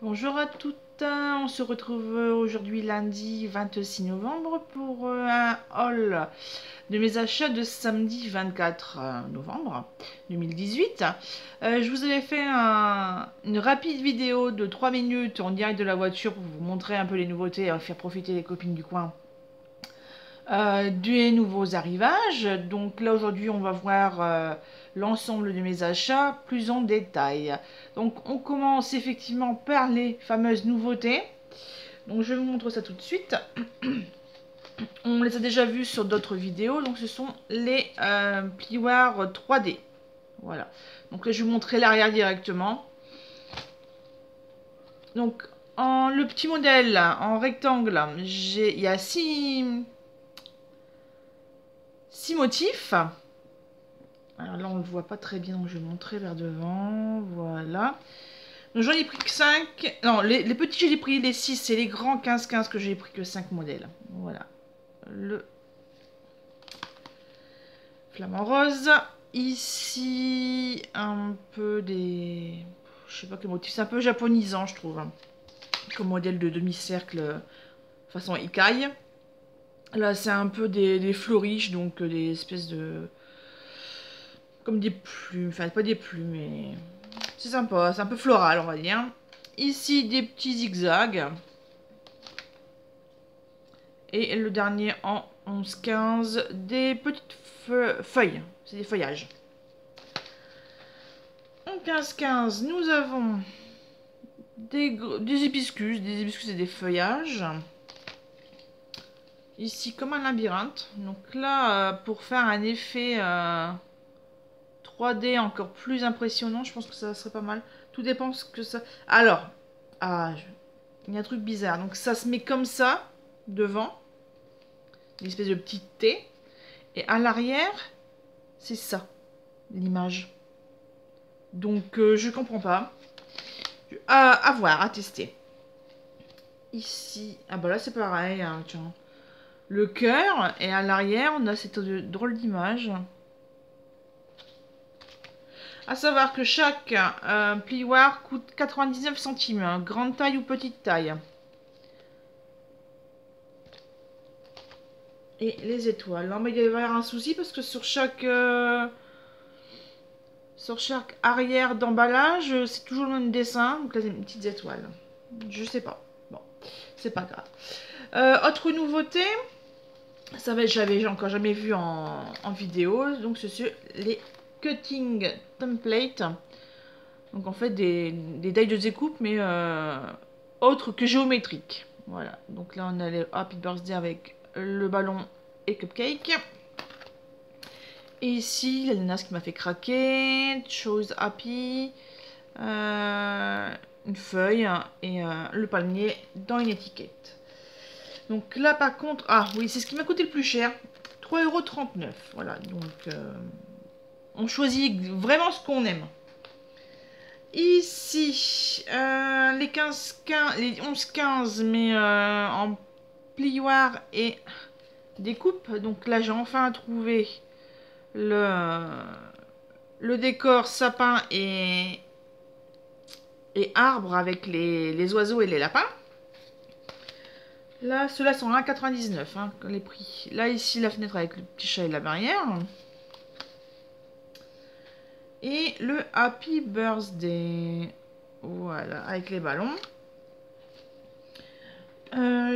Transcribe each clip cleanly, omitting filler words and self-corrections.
Bonjour à toutes, on se retrouve aujourd'hui lundi 26 novembre pour un haul de mes achats de samedi 24 novembre 2018. Je vous avais fait une rapide vidéo de 3 minutes en direct de la voiture pour vous montrer un peu les nouveautés et faire profiter les copines du coin des nouveaux arrivages. Donc là aujourd'hui on va voir l'ensemble de mes achats plus en détail. Donc on commence effectivement par les fameuses nouveautés. Donc je vous montre ça tout de suite. On les a déjà vus sur d'autres vidéos. Donc ce sont les plioirs 3D. Voilà. Donc là je vais vous montrer l'arrière directement. Donc le petit modèle en rectangle, il y a 6 motifs. Alors là, on ne le voit pas très bien, donc je vais montrer vers devant. Voilà. Donc j'en ai pris que 5. Non, les petits, j'ai pris les 6 et les grands 15-15 que j'ai pris que 5 modèles. Voilà. Le flamant rose. Ici, un peu des... Je sais pas quel motif. C'est un peu japonisant, je trouve. Comme modèle de demi-cercle façon Ikai. Là, c'est un peu des fleuriches, donc des espèces de... Comme des plumes. Enfin, pas des plumes, mais... C'est sympa, c'est un peu floral, on va dire. Ici, des petits zigzags. Et le dernier en 11-15, des petites feuilles. C'est des feuillages. En 15-15, nous avons des hibiscus. Des hibiscus et des feuillages. Ici, comme un labyrinthe. Donc là, pour faire un effet 3D encore plus impressionnant, je pense que ça serait pas mal. Tout dépend ce que ça... Alors, il y a un truc bizarre. Donc ça se met comme ça, devant. Une espèce de petit T. Et à l'arrière, c'est ça, l'image. Donc je comprends pas. À voir, à tester. Ici, ah bah là c'est pareil, hein, tiens. Le cœur, et à l'arrière, on a cette drôle d'image. À savoir que chaque plioir coûte 99 centimes, hein, grande taille ou petite taille. Et les étoiles. Non mais il va y avoir un souci parce que sur chaque arrière d'emballage, c'est toujours le même dessin. Donc là, c'est une petite étoile. Je sais pas. Bon, c'est pas grave. Autre nouveauté, ça va, j'avais encore jamais vu en vidéo. Donc, c'est les cutting templates. Donc, en fait, des tailles de découpe, mais autres que géométriques. Voilà. Donc là, on a les Happy Birthday avec le ballon et cupcake. Et ici, la nana, ce qui m'a fait craquer, Chose Happy, une feuille et le palmier dans une étiquette. Donc là, par contre, ah oui, c'est ce qui m'a coûté le plus cher, 3,39 €. Voilà, donc on choisit vraiment ce qu'on aime. Ici, les 15-15, les 11-15, mais en plioir et découpe. Donc là, j'ai enfin trouvé le décor sapin et arbre avec les oiseaux et les lapins. Là, ceux-là sont à 1,99 €, hein, les prix. Là, ici, la fenêtre avec le petit chat et la barrière. Et le Happy Birthday. Voilà, avec les ballons.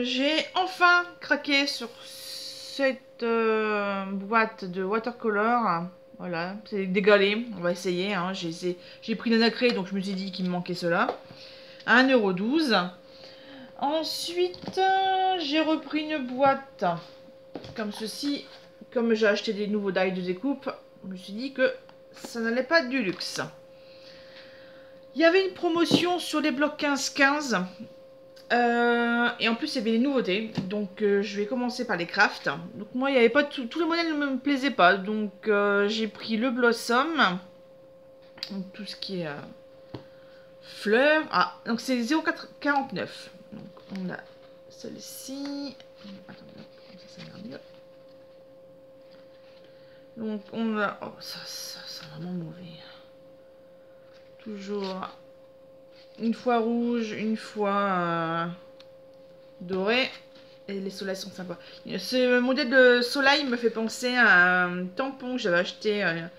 J'ai enfin craqué sur cette boîte de watercolor. Voilà, c'est des galets, on va essayer. Hein. J'ai pris le nacré, donc je me suis dit qu'il me manquait cela. 1,12 €. Ensuite, j'ai repris une boîte comme ceci. Comme j'ai acheté des nouveaux die de découpe, je me suis dit que ça n'allait pas du luxe. Il y avait une promotion sur les blocs 15-15. Et en plus, il y avait des nouveautés. Donc, je vais commencer par les crafts. Donc, moi, il n'y avait pas tous les modèles ne me plaisaient pas. Donc, j'ai pris le Blossom. Donc, tout ce qui est fleurs. Ah, donc c'est 0,49. Donc, on a celle-ci. Attendez, ça m'a l'air mieux. Donc, on a... Oh, ça c'est vraiment mauvais. Toujours une fois rouge, une fois doré. Et les soleils sont sympas. Ce modèle de soleil me fait penser à un tampon que j'avais acheté à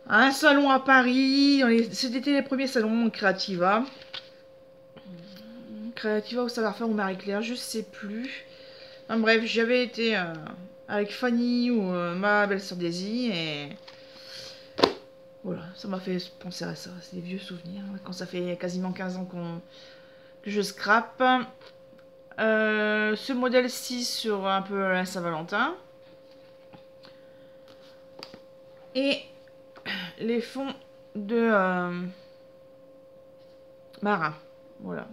un salon à Paris. C'était les premiers salons Creativa. Creativa au savoir-faire ou Marie-Claire, je sais plus. Enfin, bref, j'avais été avec Fanny ou ma belle-sœur Daisy et voilà, ça m'a fait penser à ça. C'est des vieux souvenirs quand ça fait quasiment 15 ans que je scrape. Ce modèle-ci sur un peu la Saint-Valentin. Et les fonds de marin. Voilà.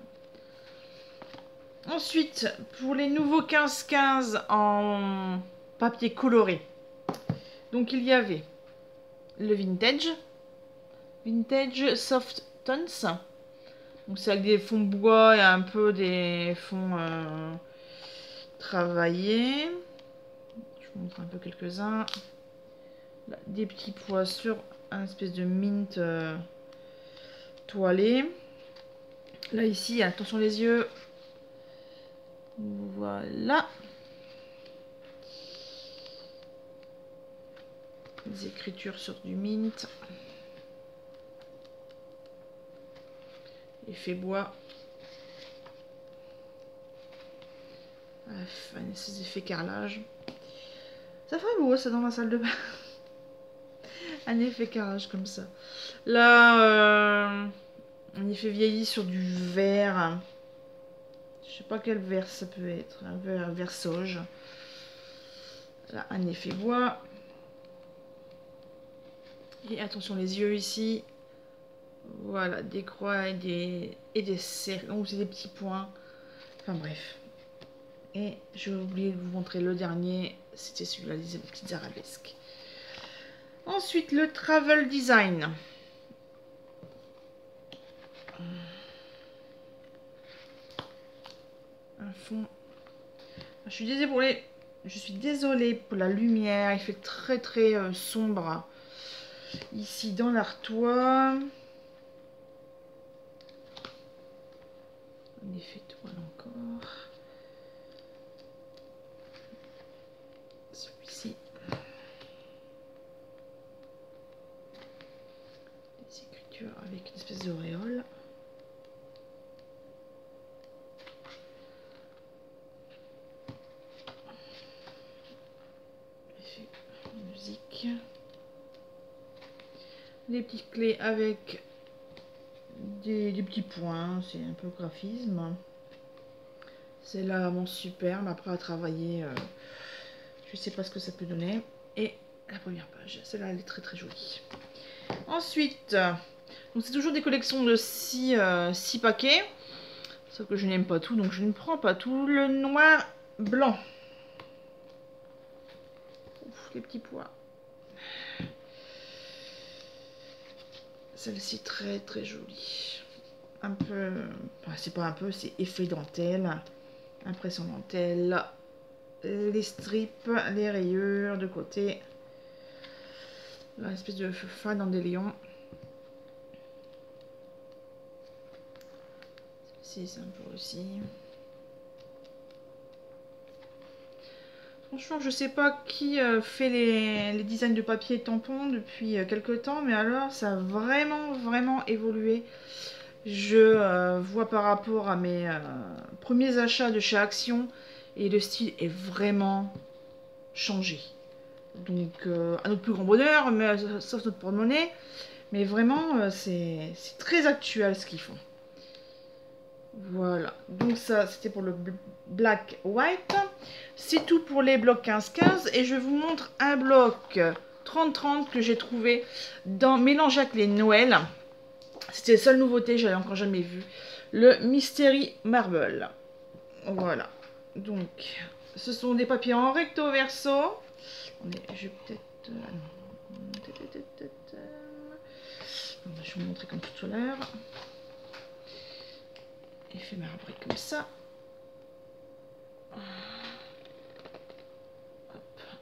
Ensuite, pour les nouveaux 15-15 en papier coloré. Donc il y avait le Vintage Soft Tones. Donc c'est avec des fonds bois et un peu des fonds travaillés. Je vous montre un peu quelques-uns. Des petits pois sur un espèce de mint toilé. Là ici, attention les yeux. Voilà. Des écritures sur du mint. Effet bois. Ces effets carrelage. Ça ferait beau ça dans ma salle de bain. Un effet carrelage comme ça. Là, un effet vieilli sur du vert. Je sais pas quel vert ça peut être. Un vert sauge. Là, un effet bois. Et attention les yeux ici. Voilà, des croix et des cercles. Donc c'est des petits points. Enfin bref. Et j'ai oublié de vous montrer le dernier. C'était celui-là, les petites arabesques. Ensuite, le travel design. Un fond. Je suis désolée pour la lumière. Il fait très très sombre. Ici dans l'artois. Un effet toile encore. Celui-ci. Des écritures avec une espèce d'auréole. Effet musique. Des petites clés avec des petits points, c'est un peu graphisme. C'est là vraiment superbe, après à travailler, je sais pas ce que ça peut donner. Et la première page, celle-là elle est très très jolie. Ensuite, donc c'est toujours des collections de 6 paquets, sauf que je n'aime pas tout, donc je ne prends pas tout. Le noir blanc. Ouf, les petits pois. Celle-ci très très jolie. Un peu, enfin, c'est pas un peu, c'est effet dentelle, impression dentelle, les strips, les rayures de côté, là, une espèce de fin d'endélion. Celle-ci c'est un peu aussi. Franchement, je sais pas qui fait les designs de papier tampon depuis quelques temps, mais alors ça a vraiment évolué. Je vois par rapport à mes premiers achats de chez Action et le style est vraiment changé. Donc à notre plus grand bonheur, mais, sauf notre porte-monnaie, mais vraiment c'est très actuel ce qu'ils font. Voilà, donc ça c'était pour le black white. C'est tout pour les blocs 15-15 et je vous montre un bloc 30-30 que j'ai trouvé dans Mélange avec les Noël. C'était la seule nouveauté, j'avais encore jamais vu. Le Mystery Marble. Voilà. Donc, ce sont des papiers en recto verso. Je vais peut-être... je vais vous montrer comme tout à l'heure. Effet marbré comme ça. Hop,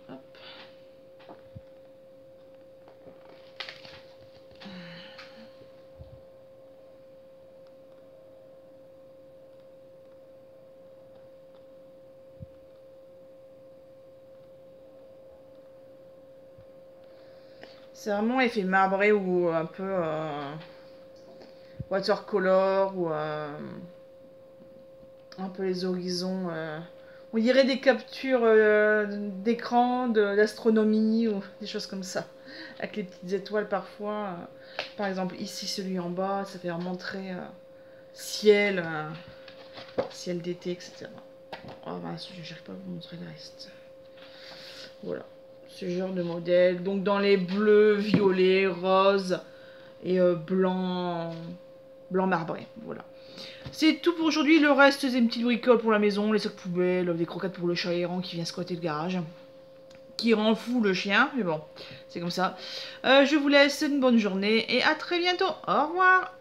hop. C'est vraiment effet marbré ou un peu watercolor ou un peu les horizons. On dirait des captures d'écran d'astronomie ou des choses comme ça. Avec les petites étoiles parfois. Par exemple ici celui en bas, ça fait vraiment très ciel, ciel d'été, etc. Oh mince, je n'arrive pas à vous montrer le reste. Voilà, ce genre de modèle. Donc dans les bleus, violets, roses et blanc marbré. Voilà. C'est tout pour aujourd'hui. Le reste, c'est une petite bricole pour la maison, les sacs poubelles, des croquettes pour le chat errant qui vient squatter le garage. Qui rend fou le chien, mais bon, c'est comme ça. Je vous laisse une bonne journée et à très bientôt. Au revoir.